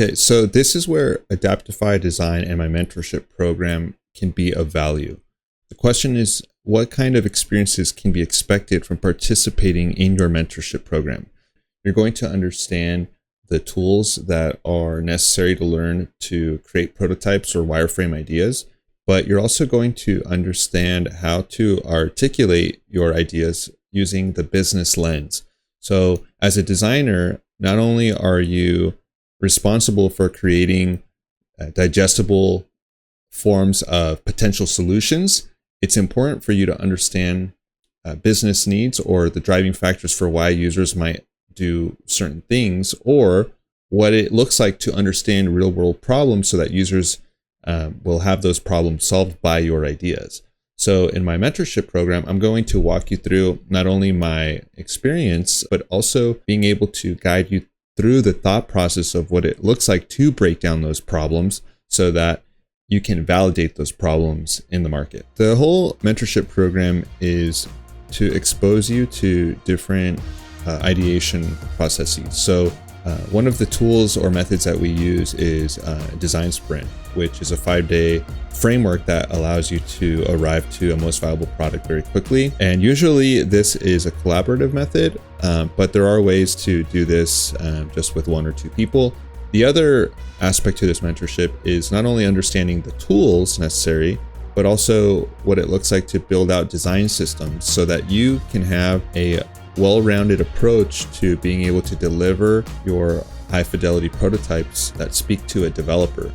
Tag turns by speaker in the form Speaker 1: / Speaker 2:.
Speaker 1: Okay, so this is where Adaptify Design and my mentorship program can be of value. The question is, what kind of experiences can be expected from participating in your mentorship program? You're going to understand the tools that are necessary to learn to create prototypes or wireframe ideas, but you're also going to understand how to articulate your ideas using the business lens. So as a designer, not only are you responsible for creating digestible forms of potential solutions, it's important for you to understand business needs or the driving factors for why users might do certain things, or what it looks like to understand real world problems so that users will have those problems solved by your ideas. So in my mentorship program, I'm going to walk you through not only my experience, but also being able to guide you through the thought process of what it looks like to break down those problems so that you can validate those problems in the market. The whole mentorship program is to expose you to different ideation processes. So one of the tools or methods that we use is design sprint, which is a 5-day framework that allows you to arrive to a most valuable product very quickly. And usually this is a collaborative method, but there are ways to do this just with 1 or 2 people. The other aspect to this mentorship is not only understanding the tools necessary, but also what it looks like to build out design systems so that you can have a well-rounded approach to being able to deliver your high fidelity prototypes that speak to a developer.